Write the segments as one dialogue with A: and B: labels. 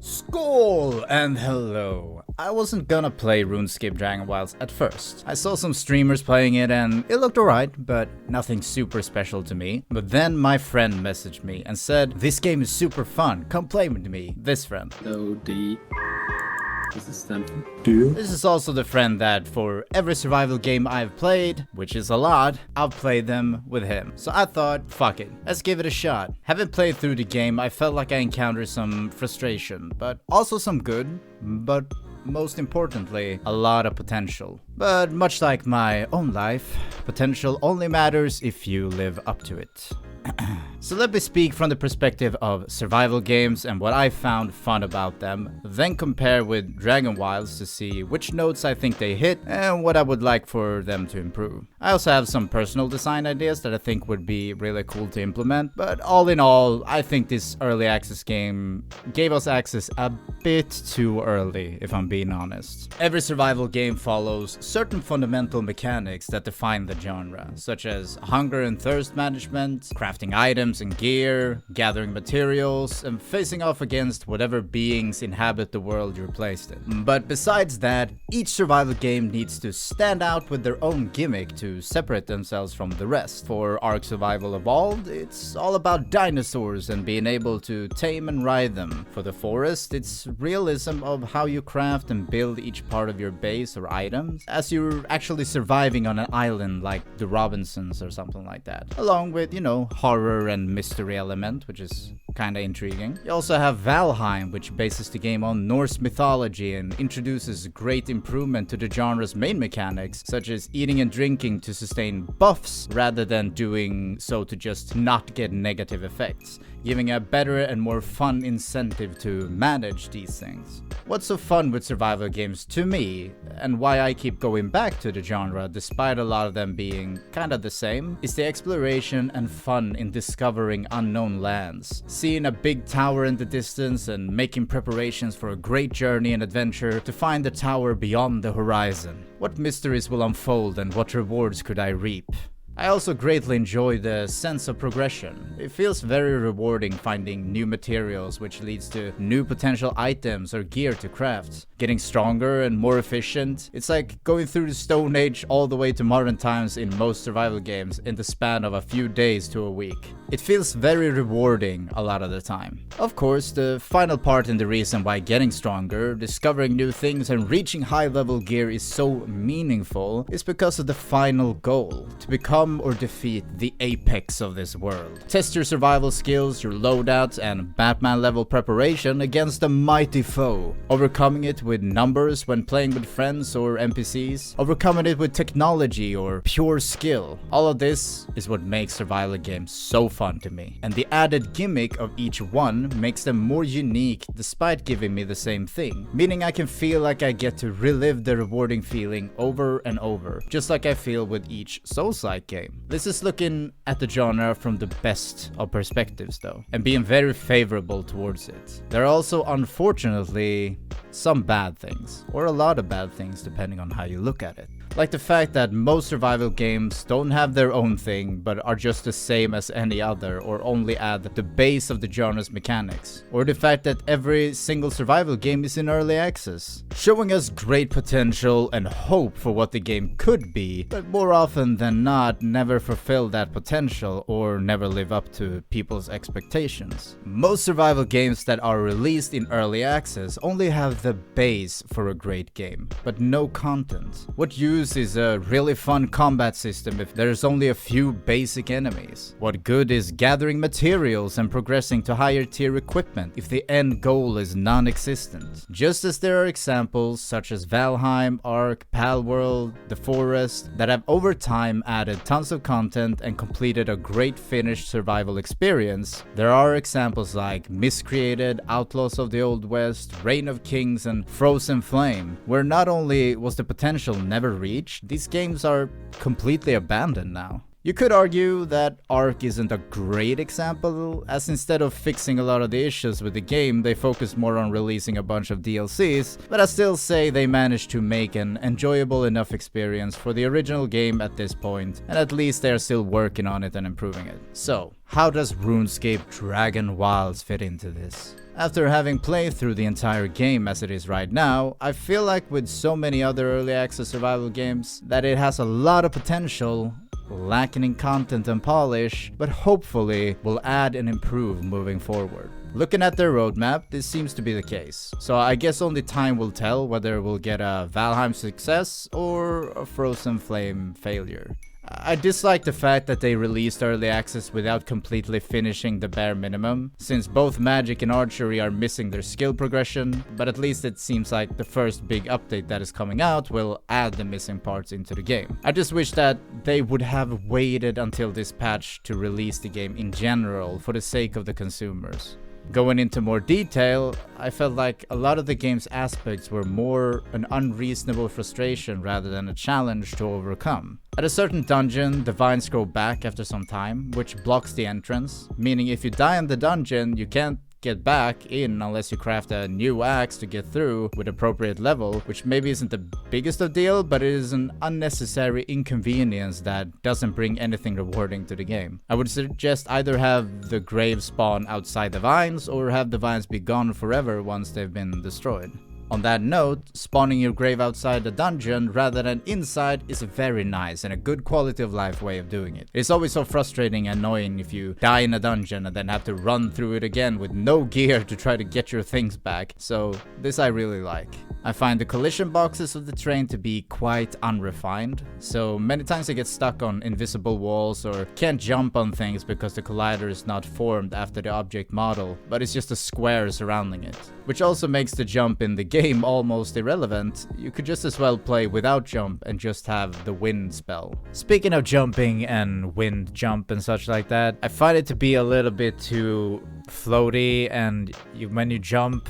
A: Skål and hello. I wasn't gonna play RuneScape Dragon Wilds at first. I saw some streamers playing it and it looked alright, but nothing super special to me. But then my friend messaged me and said, "This game is super fun, come play with me." This friend.
B: This is Stanton.
A: This is also the friend that for every survival game I've played, which is a lot, I've played them with him. So I thought, fuck it, let's give it a shot. Having played through the game, I felt like I encountered some frustration, but also some good, but most importantly, a lot of potential. But much like my own life, potential only matters if you live up to it. So let me speak from the perspective of survival games and what I found fun about them, then compare with Dragon Wilds to see which notes I think they hit and what I would like for them to improve. I also have some personal design ideas that I think would be really cool to implement, but all in all, I think this early access game gave us access a bit too early, if I'm being honest. Every survival game follows certain fundamental mechanics that define the genre, such as hunger and thirst management, crafting items and gear, gathering materials, and facing off against whatever beings inhabit the world you're placed in. But besides that, each survival game needs to stand out with their own gimmick to separate themselves from the rest. For Ark Survival Evolved, it's all about dinosaurs and being able to tame and ride them. For the Forest, it's realism of how you craft and build each part of your base or items, as you're actually surviving on an island like the Robinsons or something like that. Along with, horror and mystery element, which is kinda intriguing. You also have Valheim, which bases the game on Norse mythology and introduces great improvement to the genre's main mechanics, such as eating and drinking to sustain buffs rather than doing so to just not get negative effects, giving a better and more fun incentive to manage these things. What's so fun with survival games to me, and why I keep going back to the genre despite a lot of them being kinda the same, is the exploration and fun in discovering unknown lands. Seeing a big tower in the distance and making preparations for a great journey and adventure to find the tower beyond the horizon. What mysteries will unfold and what rewards could I reap? I also greatly enjoy the sense of progression. It feels very rewarding finding new materials, which leads to new potential items or gear to craft. Getting stronger and more efficient. It's like going through the Stone Age all the way to modern times in most survival games in the span of a few days to a week. It feels very rewarding a lot of the time. Of course, the final part and the reason why getting stronger, discovering new things and reaching high level gear is so meaningful is because of the final goal, to become or defeat the apex of this world. Test your survival skills, your loadouts, and Batman level preparation against a mighty foe. Overcoming it with numbers when playing with friends or NPCs. Overcoming it with technology or pure skill. All of this is what makes survival games so fun to me. And the added gimmick of each one makes them more unique despite giving me the same thing. Meaning I can feel like I get to relive the rewarding feeling over and over. Just like I feel with each Souls-like game. This is looking at the genre from the best of perspectives though, and being very favorable towards it. There are also unfortunately some bad things, or a lot of bad things depending on how you look at it. Like the fact that most survival games don't have their own thing but are just the same as any other or only add the base of the genre's mechanics. Or the fact that every single survival game is in early access, showing us great potential and hope for what the game could be, but more often than not never fulfill that potential or never live up to people's expectations. Most survival games that are released in early access only have the base for a great game, but no content. What use is a really fun combat system if there's only a few basic enemies? What good is gathering materials and progressing to higher tier equipment if the end goal is non-existent? Just as there are examples such as Valheim, Ark, Palworld, The Forest that have over time added tons of content and completed a great finished survival experience, there are examples like Miscreated, Outlaws of the Old West, Reign of Kings, and Frozen Flame, where not only was the potential never reached, these games are completely abandoned now. You could argue that Ark isn't a great example, as instead of fixing a lot of the issues with the game, they focused more on releasing a bunch of DLCs, but I still say they managed to make an enjoyable enough experience for the original game at this point, and at least they're still working on it and improving it. So, how does RuneScape Dragon Wilds fit into this? After having played through the entire game as it is right now, I feel like with so many other early access survival games that it has a lot of potential, lacking in content and polish, but hopefully will add and improve moving forward. Looking at their roadmap, this seems to be the case, so I guess only time will tell whether we'll get a Valheim success or a Frozen Flame failure. I dislike the fact that they released early access without completely finishing the bare minimum, since both magic and archery are missing their skill progression, but at least it seems like the first big update that is coming out will add the missing parts into the game. I just wish that they would have waited until this patch to release the game in general for the sake of the consumers. Going into more detail, I felt like a lot of the game's aspects were more an unreasonable frustration rather than a challenge to overcome. At a certain dungeon, the vines grow back after some time, which blocks the entrance, meaning if you die in the dungeon, you can't get back in unless you craft a new axe to get through with appropriate level, which maybe isn't the biggest of deal, but it is an unnecessary inconvenience that doesn't bring anything rewarding to the game. I would suggest either have the grave spawn outside the vines or have the vines be gone forever once they've been destroyed. On that note, spawning your grave outside the dungeon rather than inside is very nice and a good quality of life way of doing it. It's always so frustrating and annoying if you die in a dungeon and then have to run through it again with no gear to try to get your things back, so this I really like. I find the collision boxes of the terrain to be quite unrefined, so many times I get stuck on invisible walls or can't jump on things because the collider is not formed after the object model, but it's just a square surrounding it. Which also makes the jump in the game almost irrelevant. You could just as well play without jump and just have the wind spell. Speaking of jumping and wind jump and such like that, I find it to be a little bit too floaty, and when you jump,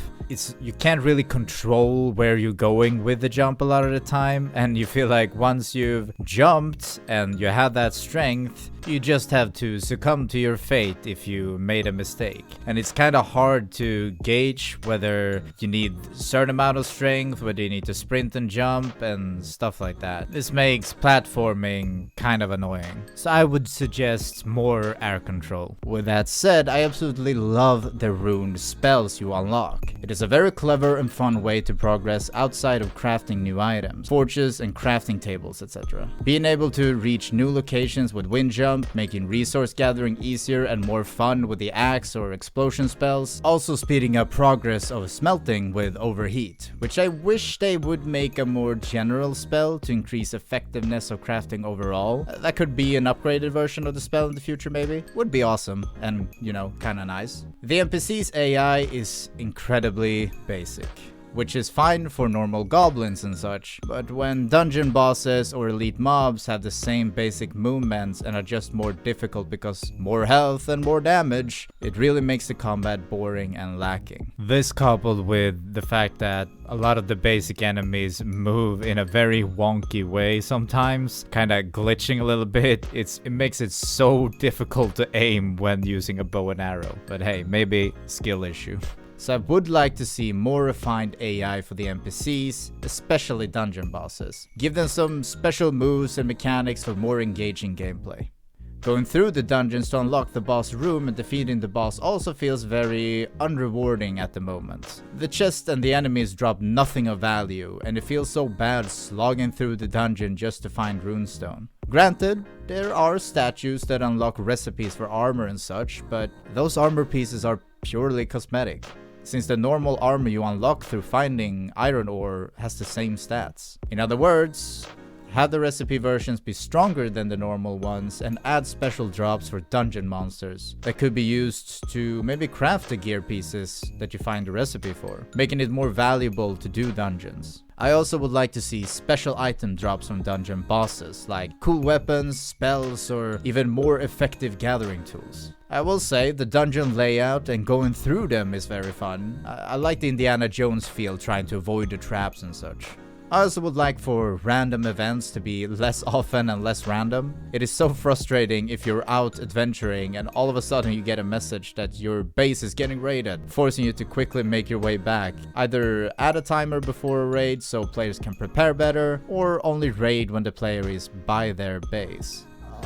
A: you can't really control where you're going with the jump a lot of the time, and you feel like once you've jumped and you have that strength, you just have to succumb to your fate if you made a mistake. And it's kind of hard to gauge whether you need a certain amount of strength, whether you need to sprint and jump and stuff like that. This makes platforming kind of annoying. So I would suggest more air control. With that said, I absolutely love the rune spells you unlock. It is a very clever and fun way to progress outside of crafting new items, forges and crafting tables, etc. Being able to reach new locations with wind jump, making resource gathering easier and more fun with the axe or explosion spells, also speeding up progress of smelting with overheat, which I wish they would make a more general spell to increase effectiveness of crafting overall. That could be an upgraded version of the spell in the future maybe. Would be awesome and, you know, kinda nice. The NPC's AI is incredibly basic, which is fine for normal goblins and such, but when dungeon bosses or elite mobs have the same basic movements and are just more difficult because more health and more damage, it really makes the combat boring and lacking. This coupled with the fact that a lot of the basic enemies move in a very wonky way sometimes, kinda glitching a little bit, it makes it so difficult to aim when using a bow and arrow. But hey, maybe skill issue. So I would like to see more refined AI for the NPCs, especially dungeon bosses. Give them some special moves and mechanics for more engaging gameplay. Going through the dungeons to unlock the boss room and defeating the boss also feels very unrewarding at the moment. The chest and the enemies drop nothing of value, and it feels so bad slogging through the dungeon just to find runestone. Granted, there are statues that unlock recipes for armor and such, but those armor pieces are purely cosmetic, since the normal armor you unlock through finding iron ore has the same stats. In other words, have the recipe versions be stronger than the normal ones and add special drops for dungeon monsters that could be used to maybe craft the gear pieces that you find the recipe for, making it more valuable to do dungeons. I also would like to see special item drops from dungeon bosses, like cool weapons, spells, or even more effective gathering tools. I will say the dungeon layout and going through them is very fun. I like the Indiana Jones feel trying to avoid the traps and such. I also would like for random events to be less often and less random. It is so frustrating if you're out adventuring and all of a sudden you get a message that your base is getting raided, forcing you to quickly make your way back. Either add a timer before a raid so players can prepare better, or only raid when the player is by their base.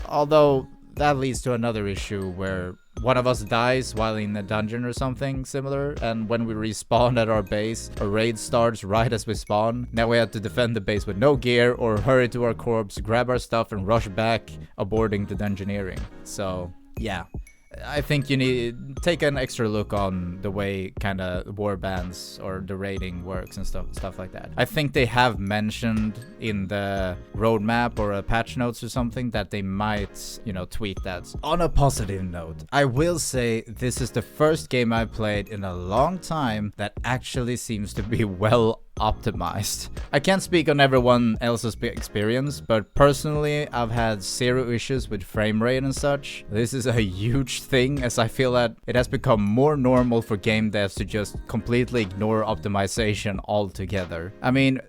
A: Although that leads to another issue where one of us dies while in a dungeon or something similar, and when we respawn at our base, a raid starts right as we spawn. Now we have to defend the base with no gear or hurry to our corpse, grab our stuff and rush back, aborting the dungeoneering. So yeah, I think you need take an extra look on the way kind of war bands or the raiding works and stuff like that. I think they have mentioned in the roadmap or a patch notes or something that they might, tweak that. On a positive note, I will say this is the first game I played in a long time that actually seems to be well optimized. I can't speak on everyone else's experience, but personally I've had zero issues with frame rate and such. This is a huge thing, as I feel that it has become more normal for game devs to just completely ignore optimization altogether. I mean,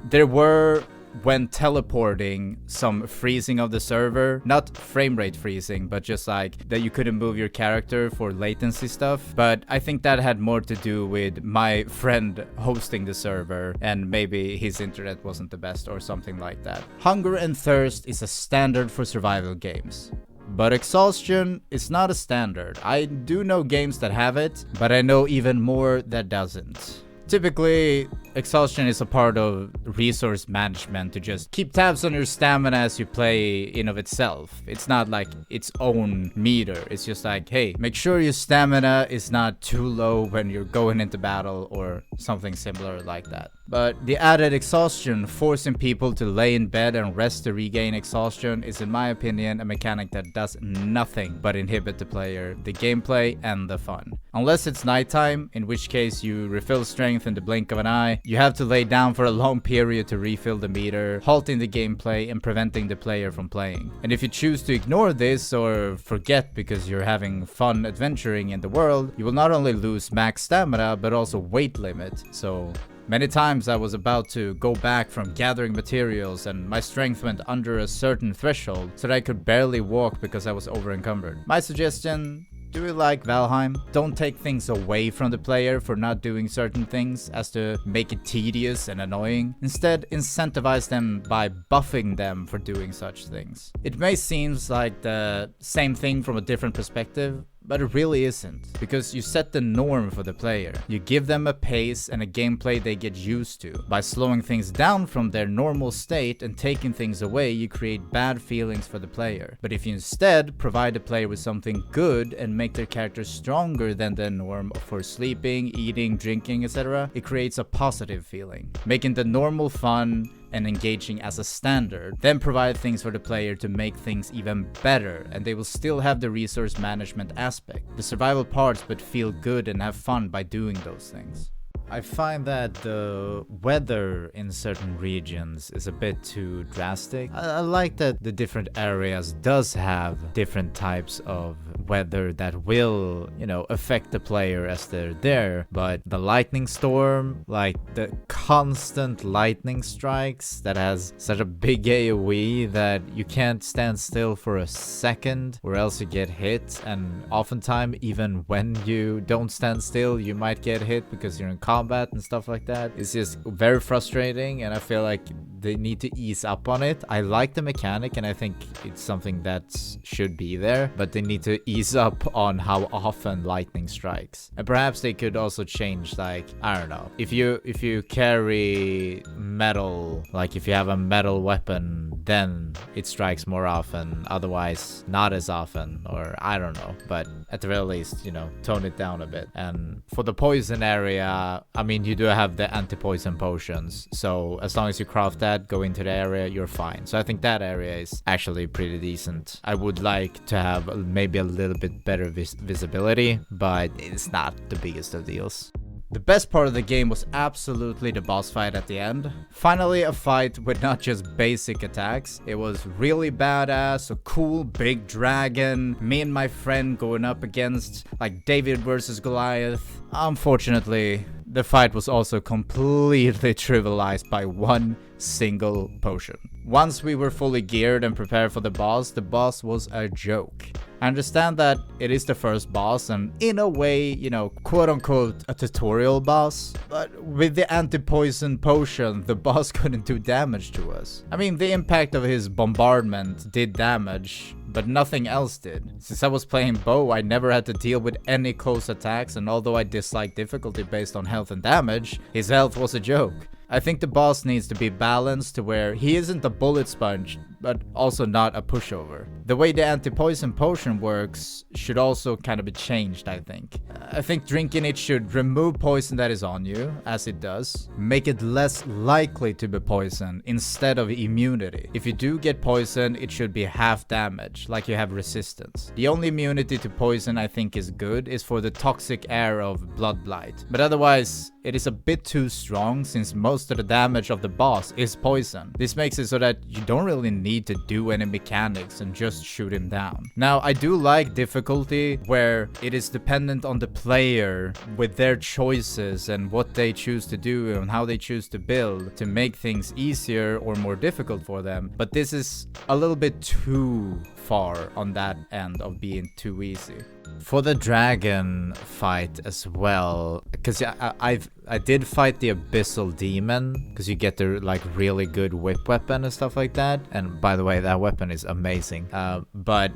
A: there were, when teleporting, some freezing of the server, not frame rate freezing, but just like that you couldn't move your character for latency stuff. But I think that had more to do with my friend hosting the server and maybe his internet wasn't the best or something like that. Hunger and thirst is a standard for survival games, but exhaustion is not a standard. I do know games that have it, but I know even more that doesn't. Typically, exhaustion is a part of resource management to just keep tabs on your stamina as you play in of itself. It's not like its own meter. It's just like, hey, make sure your stamina is not too low when you're going into battle or something similar like that. But the added exhaustion, forcing people to lay in bed and rest to regain exhaustion, is in my opinion a mechanic that does nothing but inhibit the player, the gameplay, and the fun. Unless it's nighttime, in which case you refill strength in the blink of an eye, you have to lay down for a long period to refill the meter, halting the gameplay and preventing the player from playing. And if you choose to ignore this or forget because you're having fun adventuring in the world, you will not only lose max stamina but also weight limit. So many times I was about to go back from gathering materials and my strength went under a certain threshold so that I could barely walk because I was over encumbered. My suggestion: do it like Valheim. Don't take things away from the player for not doing certain things as to make it tedious and annoying. Instead, incentivize them by buffing them for doing such things. It may seem like the same thing from a different perspective, but it really isn't, because you set the norm for the player. You give them a pace and a gameplay they get used to. By slowing things down from their normal state and taking things away, you create bad feelings for the player. But if you instead provide the player with something good and make their character stronger than the norm for sleeping, eating, drinking, etc., it creates a positive feeling, making the normal fun and engaging as a standard. Then provide things for the player to make things even better, and they will still have the resource management aspect, the survival parts, but feel good and have fun by doing those things. I find that the weather in certain regions is a bit too drastic. I like that the different areas does have different types of weather that will, affect the player as they're there. But the lightning storm, like the constant lightning strikes that has such a big AoE that you can't stand still for a second or else you get hit. And oftentimes, even when you don't stand still, you might get hit because you're in combat and stuff like that. It's just very frustrating, and I feel like they need to ease up on it. I like the mechanic and I think it's something that should be there, but they need to ease up on how often lightning strikes. And perhaps they could also change, like, I don't know, if you carry metal, like if you have a metal weapon, then it strikes more often, otherwise not as often, or I don't know, but at the very least, tone it down a bit. And for the poison area, I mean, you do have the anti-poison potions, so as long as you craft that, go into the area, you're fine. So I think that area is actually pretty decent. I would like to have maybe a little bit better visibility, but it's not the biggest of deals. The best part of the game was absolutely the boss fight at the end. Finally a fight with not just basic attacks. It was really badass, a cool big dragon, me and my friend going up against like David versus Goliath. Unfortunately, the fight was also completely trivialized by one single potion. Once we were fully geared and prepared for the boss was a joke. I understand that it is the first boss and in a way, you know, quote unquote a tutorial boss, but with the anti-poison potion, the boss couldn't do damage to us. I mean, the impact of his bombardment did damage, but nothing else did. Since I was playing bow, I never had to deal with any close attacks, and although I dislike difficulty based on health and damage, his health was a joke. I think the boss needs to be balanced to where he isn't a bullet sponge, but also not a pushover. The way the anti-poison potion works should also kind of be changed, I think. I think drinking it should remove poison that is on you, as it does, make it less likely to be poisoned instead of immunity. If you do get poison, it should be half damage, like you have resistance. The only immunity to poison I think is good is for the toxic air of Blood Blight, but otherwise it is a bit too strong since most of the damage of the boss is poison. This makes it so that you don't really need to do any mechanics and just shoot him down. Now, I do like difficulty where it is dependent on the player with their choices and what they choose to do and how they choose to build to make things easier or more difficult for them, but this is a little bit too far on that end of being too easy. For the dragon fight as well, because I did fight the abyssal demon, because you get the like really good whip weapon and stuff like that, and by the way, that weapon is amazing. But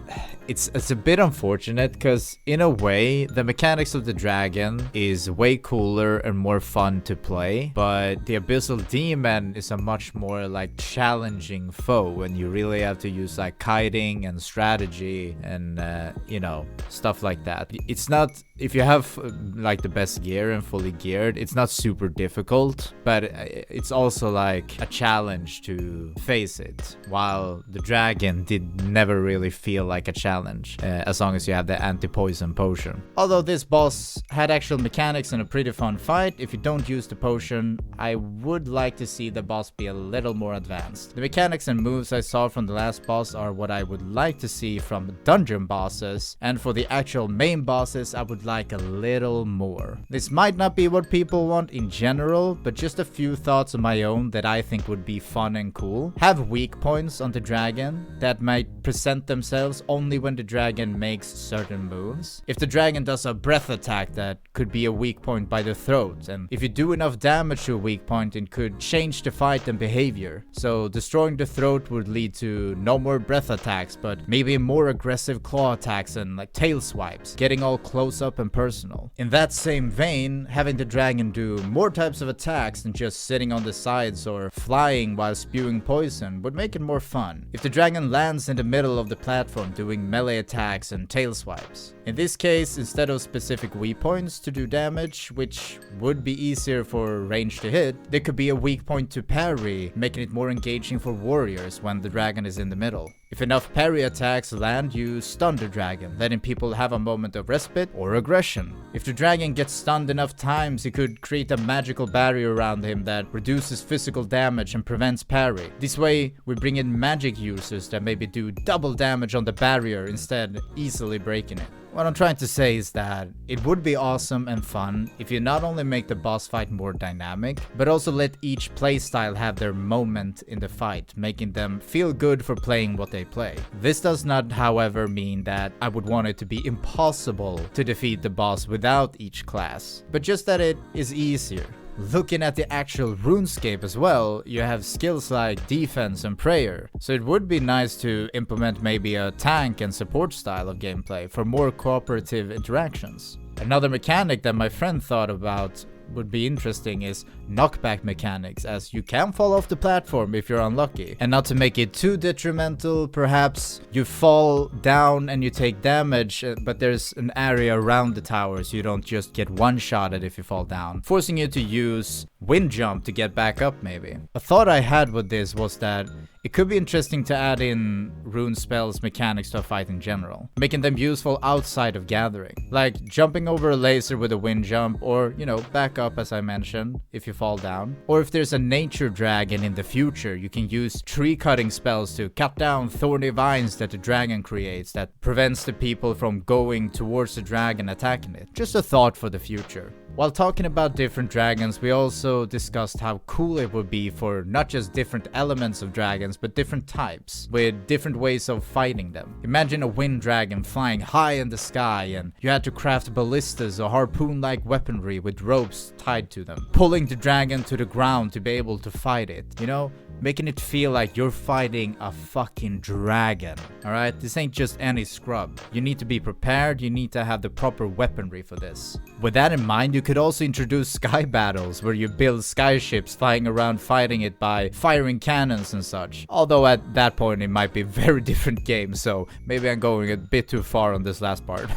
A: it's a bit unfortunate because in a way the mechanics of the dragon is way cooler and more fun to play, but the abyssal demon is a much more like challenging foe, and you really have to use like kiting and strategy and you know, stuff like that. It's not, if you have like the best gear and fully geared, it's not super difficult, but it's also like a challenge to face it, while the dragon did never really feel like a challenge as long as you have the anti-poison potion. Although this boss had actual mechanics and a pretty fun fight, if you don't use the potion, I would like to see the boss be a little more advanced. The mechanics and moves I saw from the last boss are what I would like to see from dungeon bosses, and for the actual main bosses I would like a little more. This might not be what people want in general, but just a few thoughts of my own that I think would be fun and cool. Have weak points on the dragon that might present themselves only when the dragon makes certain moves. If the dragon does a breath attack, that could be a weak point by the throat, and if you do enough damage to a weak point, it could change the fight and behavior. So destroying the throat would lead to no more breath attacks, but maybe more aggressive claw attacks and like tail swipes, getting all close up and personal. In that same vein, having the dragon do more types of attacks than just sitting on the sides or flying while spewing poison would make it more fun. If the dragon lands in the middle of the platform doing melee attacks and tail swipes. In this case, instead of specific weak points to do damage, which would be easier for range to hit, there could be a weak point to parry, making it more engaging for warriors when the dragon is in the middle. If enough parry attacks land, you stun the dragon, letting people have a moment of respite or aggression. If the dragon gets stunned enough times, you could create a magical barrier around him that reduces physical damage and prevents parry. This way, we bring in magic users that maybe do double damage on the barrier instead, easily breaking it. What I'm trying to say is that it would be awesome and fun if you not only make the boss fight more dynamic, but also let each playstyle have their moment in the fight, making them feel good for playing what they play. This does not, however, mean that I would want it to be impossible to defeat the boss without each class, but just that it is easier. Looking at the actual RuneScape as well, you have skills like defense and prayer, so it would be nice to implement maybe a tank and support style of gameplay for more cooperative interactions. Another mechanic that my friend thought about would be interesting is knockback mechanics, as you can fall off the platform if you're unlucky. And not to make it too detrimental, perhaps you fall down and you take damage, but there's an area around the tower so you don't just get one-shotted if you fall down, forcing you to use wind jump to get back up maybe. A thought I had with this was that It could be interesting to add in rune spells mechanics to a fight in general, making them useful outside of gathering, like jumping over a laser with a wind jump, or, you know, back up as I mentioned, if you fall down. Or if there's a nature dragon in the future, you can use tree cutting spells to cut down thorny vines that the dragon creates that prevents the people from going towards the dragon attacking it. Just a thought for the future. While talking about different dragons, we also discussed how cool it would be for not just different elements of dragons, but different types, with different ways of fighting them. Imagine a wind dragon flying high in the sky, and you had to craft ballistas or harpoon-like weaponry with ropes tied to them, pulling the dragon to the ground to be able to fight it, you know? Making it feel like you're fighting a fucking dragon, alright? This ain't just any scrub. You need to be prepared, you need to have the proper weaponry for this. With that in mind, you could also introduce sky battles, where you build sky ships flying around fighting it by firing cannons and such. Although at that point it might be a very different game, so maybe I'm going a bit too far on this last part.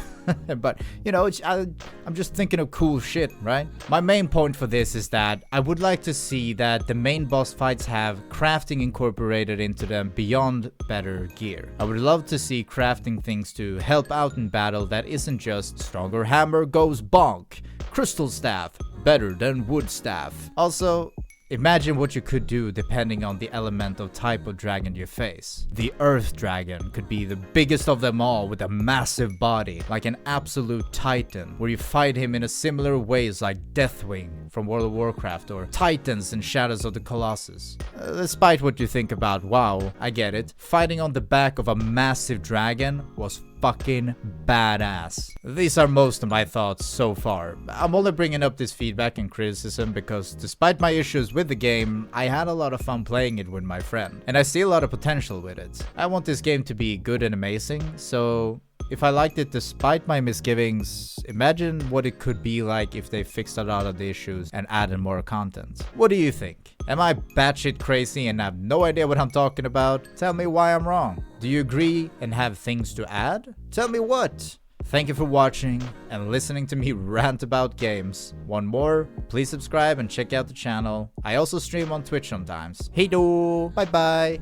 A: But, you know, I'm just thinking of cool shit, right? My main point for this is that I would like to see that the main boss fights have crafting incorporated into them beyond better gear. I would love to see crafting things to help out in battle that isn't just stronger hammer goes bonk, crystal staff, better than wood staff. Also, imagine what you could do depending on the elemental type of dragon you face. The Earth Dragon could be the biggest of them all with a massive body, like an absolute titan, where you fight him in a similar ways like Deathwing from World of Warcraft or Titans in Shadows of the Colossus. Despite what you think about WoW, I get it. Fighting on the back of a massive dragon was fucking badass. These are most of my thoughts so far. I'm only bringing up this feedback and criticism because despite my issues with the game, I had a lot of fun playing it with my friend, and I see a lot of potential with it. I want this game to be good and amazing, so if I liked it despite my misgivings, imagine what it could be like if they fixed a lot of the issues and added more content. What do you think? Am I batshit crazy and have no idea what I'm talking about? Tell me why I'm wrong. Do you agree and have things to add? Tell me what. Thank you for watching and listening to me rant about games. Want more? Please subscribe and check out the channel. I also stream on Twitch sometimes. Hey do! Bye bye!